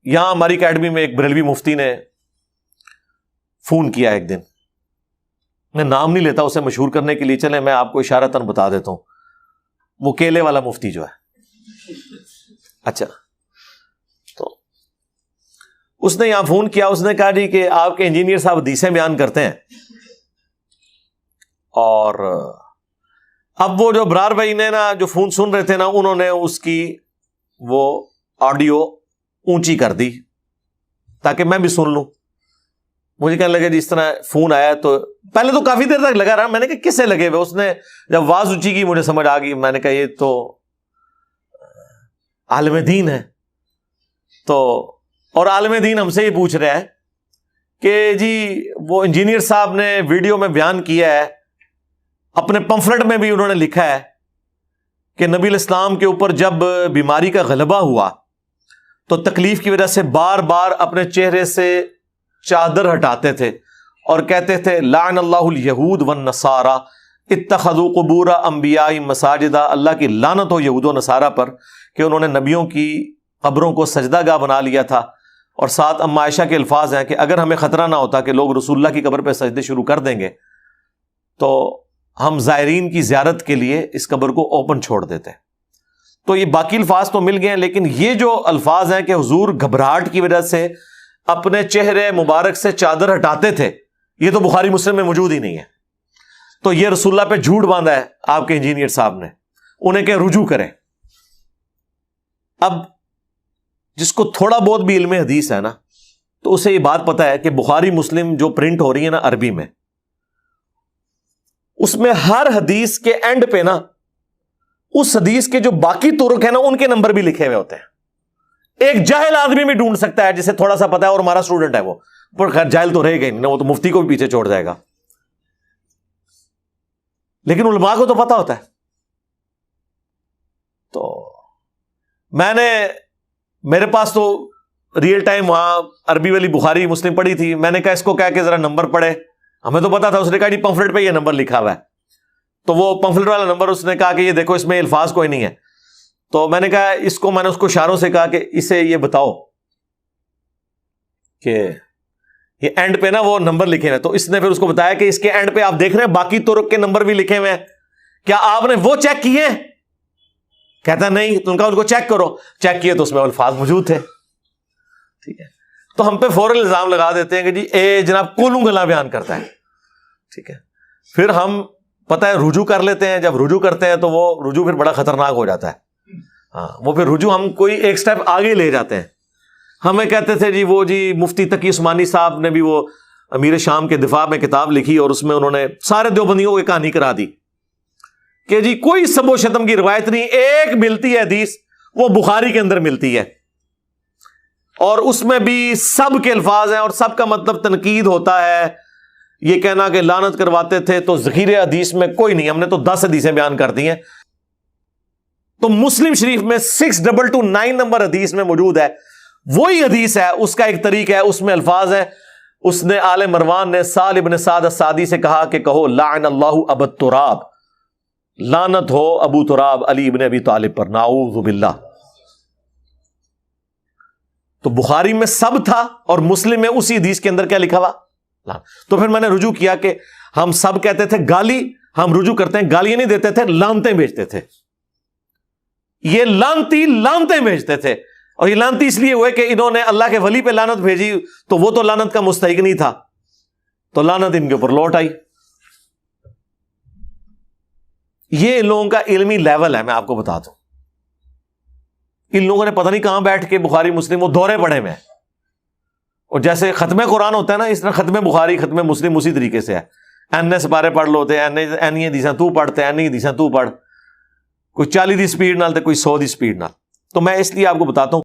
یہاں ہماری اکیڈمی میں ایک بریلوی مفتی نے فون کیا ایک دن، میں نام نہیں لیتا اسے مشہور کرنے کے لیے، چلیں میں آپ کو اشارتاً بتا دیتا ہوں، وہ کیلے والا مفتی جو ہے، اچھا، تو اس نے یہاں فون کیا، اس نے کہا جی کہ آپ کے انجینئر صاحب حدیثیں بیان کرتے ہیں، اور اب وہ جو برار بھائی نے نا جو فون سن رہے تھے نا، انہوں نے اس کی وہ آڈیو اونچی کر دی تاکہ میں بھی سن لوں۔ مجھے کہنے لگا جی اس طرح فون آیا، تو پہلے تو کافی دیر تک لگا رہا، میں نے کہا کس سے لگے ہوئے، اس نے جب آواز اونچی کی مجھے سمجھ آ گئی، میں نے کہا یہ تو عالم دین ہے، تو اور عالم دین ہم سے یہ پوچھ رہا ہے کہ جی وہ انجینئر صاحب نے ویڈیو میں بیان کیا ہے، اپنے پمفلٹ میں بھی انہوں نے لکھا ہے کہ نبی الاسلام کے اوپر جب بیماری کا غلبہ ہوا تو تکلیف کی وجہ سے بار بار اپنے چہرے سے چادر ہٹاتے تھے اور کہتے تھے لعن اللہ الیہود والنصارى اتخذوا قبور انبیاء مساجدا، اللہ کی لعنت ہو یہود و نصارہ پر کہ انہوں نے نبیوں کی قبروں کو سجدہ گاہ بنا لیا تھا۔ اور ساتھ ام عائشہ کے الفاظ ہیں کہ اگر ہمیں خطرہ نہ ہوتا کہ لوگ رسول اللہ کی قبر پہ سجدے شروع کر دیں گے تو ہم زائرین کی زیارت کے لیے اس قبر کو اوپن چھوڑ دیتے۔ تو یہ باقی الفاظ تو مل گئے ہیں، لیکن یہ جو الفاظ ہیں کہ حضور گھبراہٹ کی وجہ سے اپنے چہرے مبارک سے چادر ہٹاتے تھے، یہ تو بخاری مسلم میں موجود ہی نہیں ہے۔ تو یہ رسول اللہ پہ جھوٹ باندھا ہے آپ کے انجینئر صاحب نے، انہیں کہ رجوع کریں۔ اب جس کو تھوڑا بہت بھی علم حدیث ہے نا، تو اسے یہ بات پتہ ہے کہ بخاری مسلم جو پرنٹ ہو رہی ہے نا عربی میں، اس میں ہر حدیث کے اینڈ پہ نا اس حدیث کے جو باقی طرق ہیں نا ان کے نمبر بھی لکھے ہوئے ہوتے ہیں۔ ایک جاہل آدمی بھی ڈھونڈ سکتا ہے جسے تھوڑا سا پتا ہے اور ہمارا اسٹوڈنٹ ہے وہ، پر خیر جاہل تو رہے گا ہی نہیں نا، وہ تو مفتی کو بھی پیچھے چھوڑ جائے گا، لیکن علماء کو تو پتا ہوتا ہے۔ تو میرے پاس تو ریئل ٹائم وہاں عربی والی بخاری مسلم پڑھی تھی، میں نے کہا اس کو کہہ کے ذرا نمبر پڑھے، ہمیں تو پتا تھا، اس نے کہا جی پمفلٹ پہ یہ نمبر لکھا ہوا ہے، تو وہ پمفلٹ والا نمبر اس نے کہا کہ یہ دیکھو اس میں الفاظ کوئی نہیں ہے، تو میں نے کہا میں نے اس کو اشاروں سے کہا کہ اسے یہ بتاؤ کہ یہ اینڈ پہ نا وہ نمبر لکھے ہوئے، تو اس نے پھر اس کو بتایا کہ اس کے اینڈ پہ آپ دیکھ رہے ہیں باقی طرق کے نمبر بھی لکھے ہوئے ہیں، کیا آپ نے وہ چیک کیے؟ کہتا نہیں، تو ان کا ان کو چیک کرو، چیک کیے تو اس میں الفاظ موجود تھے، ٹھیک ہے۔ تو ہم پہ فوراً الزام لگا دیتے ہیں کہ جی اے جناب کولوں گلا بیان کرتا ہے، ٹھیک ہے۔ پھر ہم پتہ ہے رجوع کر لیتے ہیں، جب رجوع کرتے ہیں تو وہ رجوع پھر بڑا خطرناک ہو جاتا ہے، ہاں وہ پھر رجوع ہم کوئی ایک سٹیپ آگے لے جاتے ہیں۔ ہمیں کہتے تھے جی وہ جی مفتی تقی عثمانی صاحب نے بھی وہ امیر شام کے دفاع میں کتاب لکھی اور اس میں انہوں نے سارے دیوبندیوں کی کہانی کرا دی کہ جی کوئی سب و شتم کی روایت نہیں، ایک ملتی ہے حدیث، وہ بخاری کے اندر ملتی ہے، اور اس میں بھی سب کے الفاظ ہیں اور سب کا مطلب تنقید ہوتا ہے۔ یہ کہنا کہ لعنت کرواتے تھے تو ذخیرہ حدیث میں کوئی نہیں، ہم نے تو 10 حدیثیں بیان کر دی ہیں۔ تو مسلم شریف میں 6229 نمبر حدیث میں موجود ہے، وہی حدیث ہے، اس کا ایک طریق ہے، اس میں الفاظ ہے، اس نے آل مروان نے سال ابن سعد السعدی سے کہا کہ کہو لعن اللہ ابو تراب، لعنت ہو ابو تراب علی ابن ابی طالب پر، نعوذ باللہ۔ تو بخاری میں سب تھا اور مسلم میں اسی حدیث کے اندر کیا لکھا ہوا؟ تو پھر میں نے رجوع کیا کہ ہم سب کہتے تھے گالی، ہم رجوع کرتے ہیں گالیاں نہیں دیتے تھے، لعنتیں بھیجتے تھے، یہ لعنتی لعنتیں بھیجتے تھے، اور یہ لعنتی اس لیے ہوئے کہ انہوں نے اللہ کے ولی پہ لعنت بھیجی تو وہ تو لعنت کا مستحق نہیں تھا، تو لعنت ان کے اوپر لوٹ آئی۔ یہ ان لوگوں کا علمی لیول ہے، میں آپ کو بتا دوں، ان لوگوں نے پتہ نہیں کہاں بیٹھ کے بخاری مسلم وہ دورے پڑے میں، اور جیسے ختم قرآن ہوتا ہے نا، اس طرح ختم بخاری ختم مسلم اسی طریقے سے ہے، این سپارے پڑھ لو تے این حدیثاں تو پڑھتے این حدیثاں تو پڑھ، کوئی 40 دی سپیڈ نال تے کوئی 100 دی سپیڈ نال۔ تو میں اس لیے آپ کو بتاتا ہوں